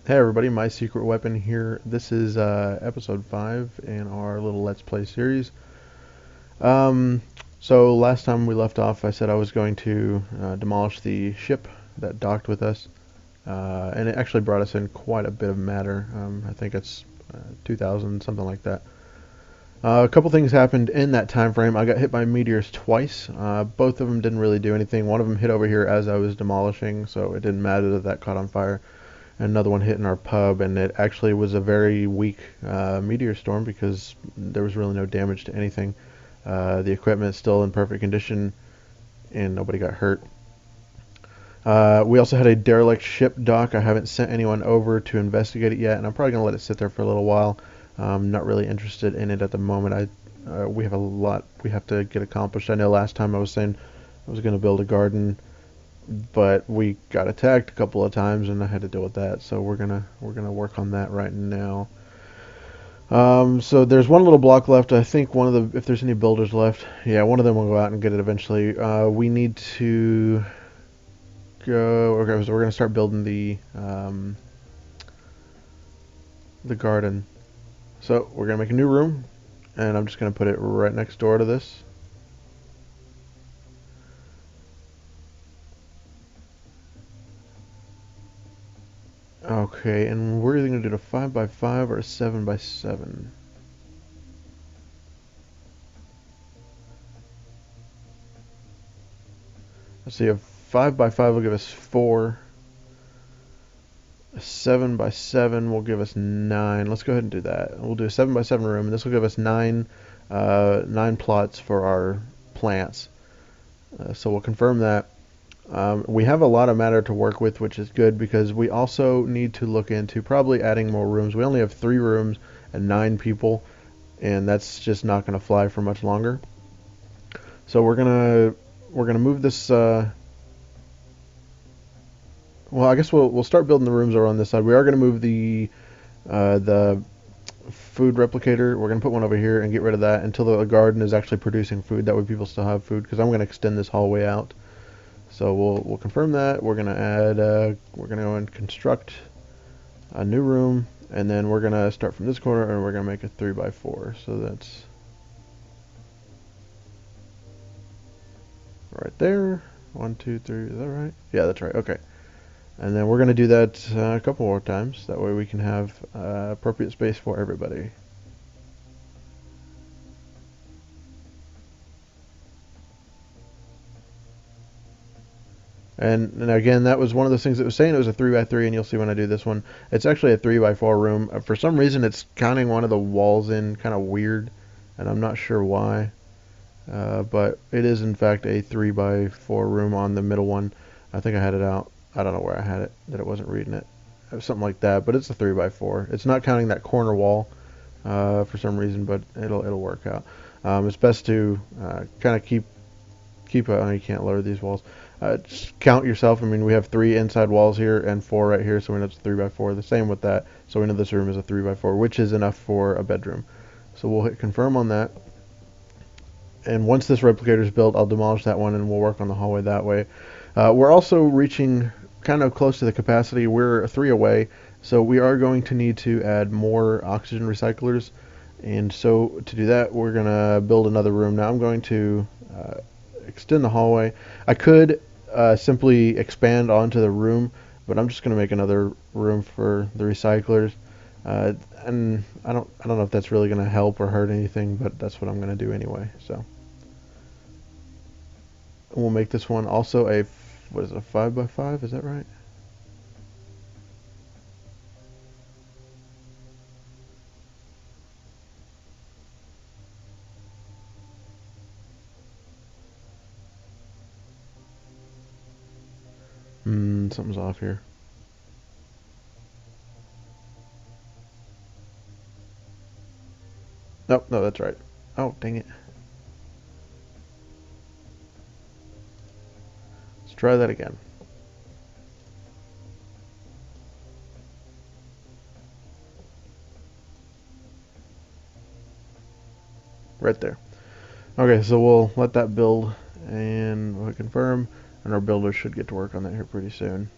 Hey everybody, my secret weapon here. This is episode 5 in our little Let's Play series. Um, so last time we left off, I said I was going to demolish the ship that docked with us, and it actually brought us in quite a bit of matter. I think it's 2,000, something like that. A couple things happened in that time frame. I got hit by meteors twice. Both of them didn't really do anything. One of them hit over here as I was demolishing, so it didn't matter that that caught on fire. Another one hit in our pub, and it actually was a very weak meteor storm because there was really no damage to anything. The equipment is still in perfect condition, and nobody got hurt. We also had a derelict ship dock. I haven't sent anyone over to investigate it yet, and I'm probably going to let it sit there for a little while. I'm not really interested in it at the moment. We have a lot we have to get accomplished. I know last time I was saying I was going to build a garden, but we got attacked a couple of times and I had to deal with that. So we're gonna work on that right now. So there's one little block left. I think one of the if there's any builders left, yeah, one of them will go out and get it eventually. We need to go. Okay, so we're gonna start building the garden. So we're gonna make a new room, and I'm just gonna put it right next door to this. Okay, and we're either gonna do a 5x5 or a 7x7. Let's see, a 5x5 will give us 4. A 7x7 will give us 9. Let's go ahead and do that. We'll do a 7x7 room, and this will give us 9 plots for our plants. So we'll confirm that. We have a lot of matter to work with, which is good because we also need to look into probably adding more rooms. We only have 3 rooms and 9 people, and that's just not going to fly for much longer. So we're gonna move this. Well, I guess we'll start building the rooms over on this side. We are gonna move the food replicator. We're gonna put one over here and get rid of that until the garden is actually producing food. That way people still have food because I'm gonna extend this hallway out. So we'll confirm that. We're gonna add. We're gonna go and construct a new room, and then we're gonna start from this corner and we're gonna make a 3x4. So that's right there. 1, 2, 3. Is that right? Yeah, that's right. Okay. And then we're going to do that a couple more times. That way we can have appropriate space for everybody. And again, that was one of those things that was saying it was a 3x3, and you'll see when I do this one. It's actually a 3x4 room. For some reason, it's counting one of the walls in kind of weird, and I'm not sure why. But it is, in fact, a 3x4 room on the middle one. I think I had it out. I don't know where I had it, that it wasn't reading it. Something like that, but it's a 3x4. It's not counting that corner wall for some reason, but it'll work out. It's best to kind of keep. Oh, you can't lower these walls. Just count yourself. I mean, we have 3 inside walls here and 4 right here, so we know it's a 3x4. The same with that, so we know this room is a 3x4, which is enough for a bedroom. So we'll hit confirm on that. And once this replicator is built, I'll demolish that one and we'll work on the hallway that way. We're also reaching kind of close to the capacity. We're 3 away, so we are going to need to add more oxygen recyclers. And so to do that, we're going to build another room. Now I'm going to extend the hallway. I could simply expand onto the room, but I'm just going to make another room for the recyclers. And I don't know if that's really going to help or hurt anything, but that's what I'm going to do anyway. So we'll make this one also a, what is it, a 5x5? Is that right? Something's off here. Nope, no, that's right. Oh, dang it. Let's try that again. Right there. Okay, so we'll let that build and we'll confirm, and our builder should get to work on that here pretty soon.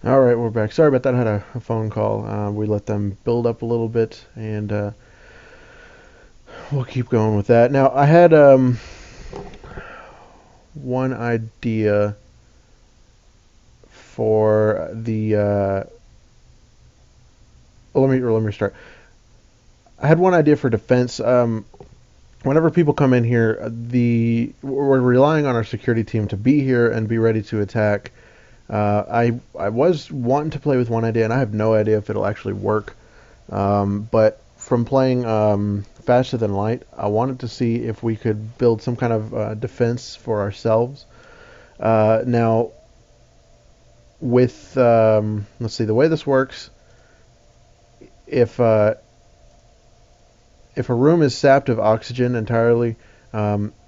All right, we're back. Sorry about that. I had a phone call. We let them build up a little bit, and we'll keep going with that. Now, I had one idea for the. Let me start. I had one idea for defense. Whenever people come in here, we're relying on our security team to be here and be ready to attack. I was wanting to play with one idea, and I have no idea if it'll actually work. But from playing Faster Than Light, I wanted to see if we could build some kind of defense for ourselves. Now, with let's see, the way this works, if uh, if a room is sapped of oxygen entirely,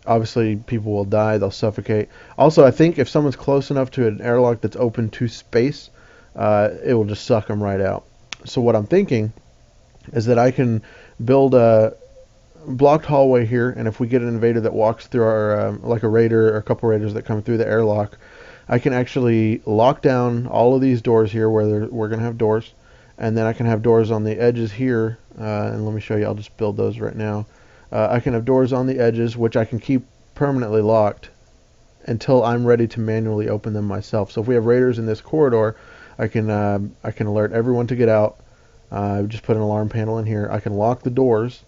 obviously people will die, they'll suffocate. Also, I think if someone's close enough to an airlock that's open to space, it will just suck them right out. So what I'm thinking is that I can build a blocked hallway here, and if we get an invader that walks through our, like a raider or a couple raiders that come through the airlock, I can actually lock down all of these doors here where we're going to have doors, and then I can have doors on the edges here, and let me show you, I'll just build those right now. I can have doors on the edges, which I can keep permanently locked until I'm ready to manually open them myself. So if we have raiders in this corridor, I can alert everyone to get out. Just put an alarm panel in here. I can lock the doors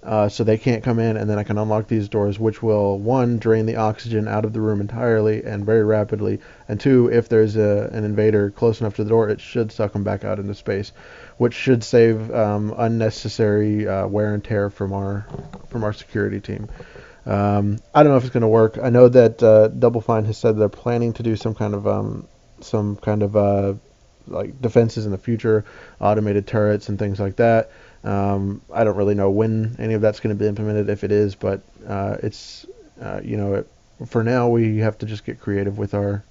so they can't come in, and then I can unlock these doors, which will, one, drain the oxygen out of the room entirely and very rapidly, and two, if there's an invader close enough to the door, it should suck them back out into space, which should save unnecessary wear and tear from our security team. I don't know if it's going to work. I know that Double Fine has said they're planning to do some kind of like defenses in the future, automated turrets and things like that. I don't really know when any of that's going to be implemented, if it is, but it's for now we have to just get creative with our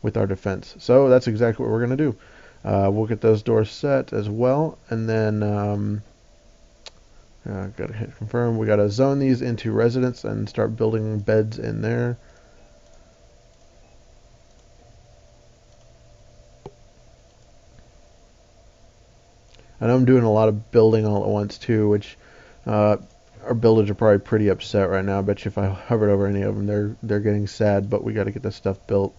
defense. So that's exactly what we're going to do. We'll get those doors set as well, and then gotta hit confirm. We gotta zone these into residence and start building beds in there. I know I'm doing a lot of building all at once too, which uh, our builders are probably pretty upset right now. I bet you if I hovered over any of them, they're getting sad. But we got to get this stuff built,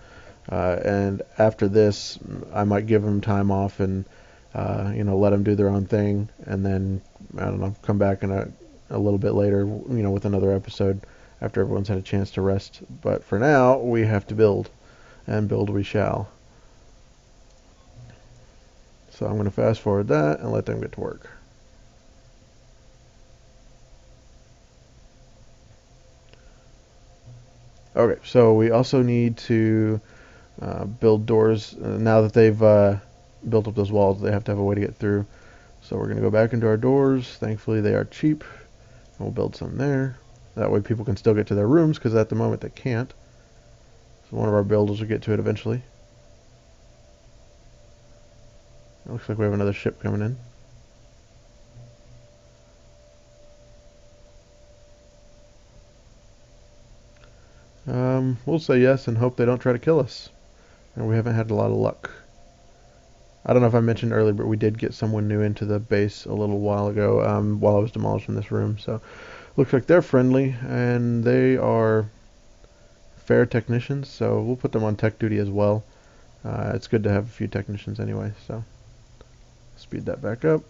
and after this, I might give them time off and let them do their own thing, and then I don't know, come back in a little bit later, with another episode after everyone's had a chance to rest. But for now, we have to build, and build we shall. So I'm going to fast forward that and let them get to work. Okay, so we also need to build doors. Now that they've built up those walls, they have to have a way to get through. So we're going to go back into our doors. Thankfully, they are cheap. And we'll build some there. That way people can still get to their rooms, because at the moment they can't. So one of our builders will get to it eventually. It looks like we have another ship coming in. We'll say yes and hope they don't try to kill us. And we haven't had a lot of luck. I don't know if I mentioned earlier, but we did get someone new into the base a little while ago, while I was demolishing this room. So looks like they're friendly, and they are fair technicians, so we'll put them on tech duty as well. It's good to have a few technicians anyway, so speed that back up.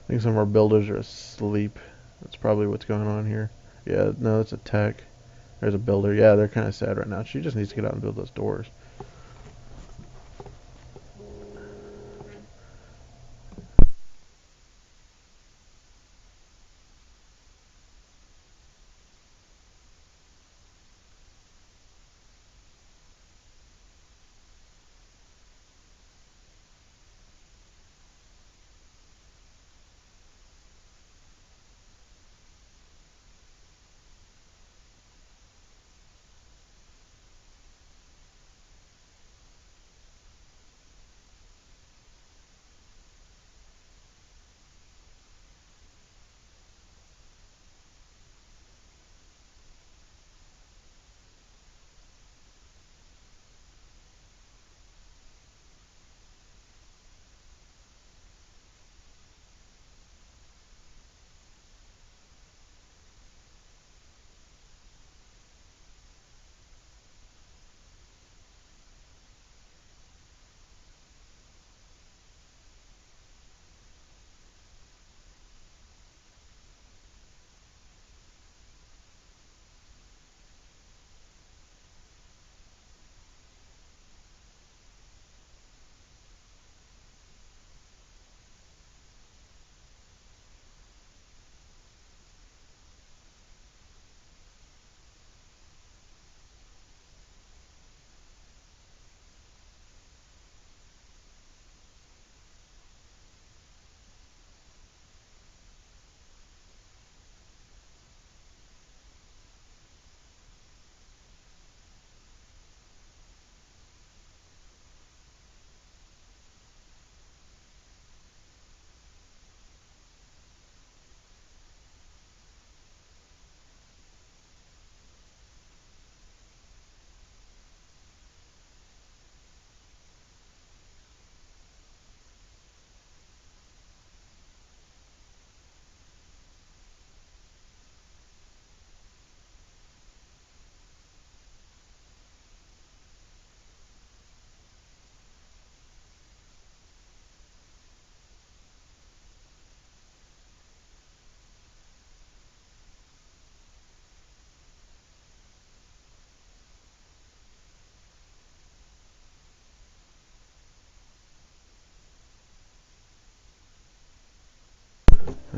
I think some of our builders are asleep. That's probably what's going on here. Yeah, no, that's a tech. There's a builder. Yeah, they're kind of sad right now. She just needs to get out and build those doors.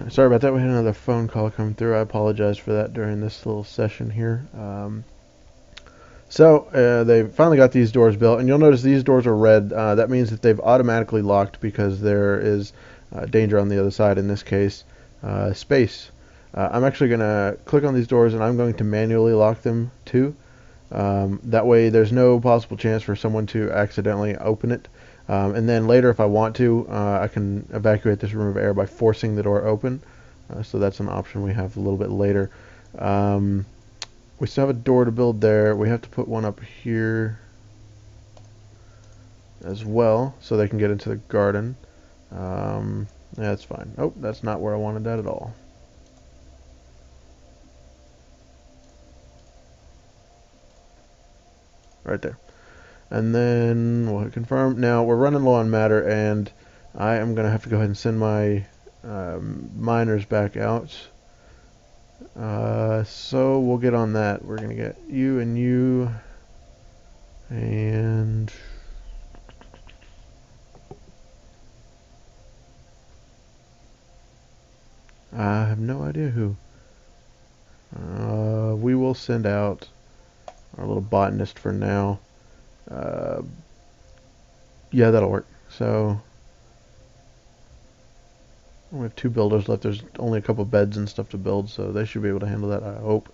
Sorry about that. We had another phone call come through. I apologize for that during this little session here. They finally got these doors built, and you'll notice these doors are red. That means that they've automatically locked because there is danger on the other side, in this case, space. I'm actually going to click on these doors, and I'm going to manually lock them too. That way there's no possible chance for someone to accidentally open it. And then later, if I want to, I can evacuate this room of air by forcing the door open. So that's an option we have a little bit later. We still have a door to build there. We have to put one up here as well so they can get into the garden. Yeah, that's fine. Oh, that's not where I wanted that at all. Right there. And then we'll hit confirm. Now we're running low on matter, and I am going to have to go ahead and send my miners back out. So we'll get on that. We're going to get you and you, and I have no idea who. We will send out our little botanist for now. Yeah, that'll work. So we have 2 builders left. There's only a couple beds and stuff to build, so they should be able to handle that, I hope.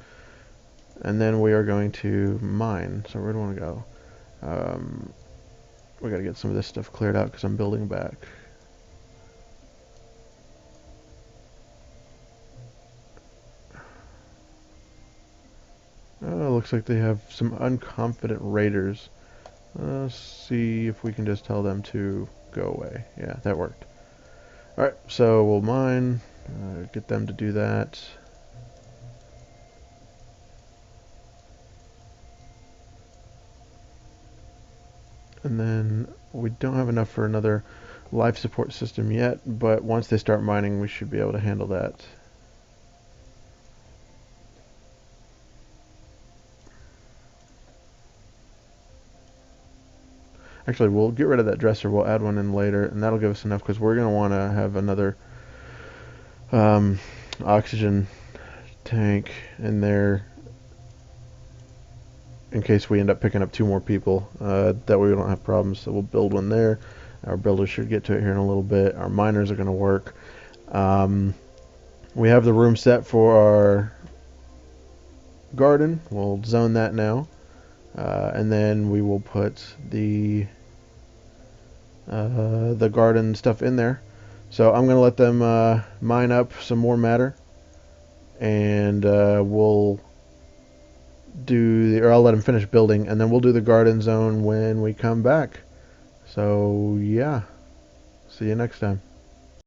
And then we are going to mine. So where do we want to go? We got to get some of this stuff cleared out because I'm building back. Looks like they have some unconfident raiders. Let's see if we can just tell them to go away. Yeah, that worked. Alright, so we'll mine, get them to do that. And then we don't have enough for another life support system yet, but once they start mining, we should be able to handle that. Actually, we'll get rid of that dresser. We'll add one in later, and that'll give us enough because we're going to want to have another oxygen tank in there in case we end up picking up 2 more people. That way we don't have problems. So we'll build one there. Our builders should get to it here in a little bit. Our miners are going to work. We have the room set for our garden. We'll zone that now. And then we will put the garden stuff in there. So I'm going to let them mine up some more matter, and we'll I'll let them finish building, and then we'll do the garden zone when we come back. So yeah, see you next time.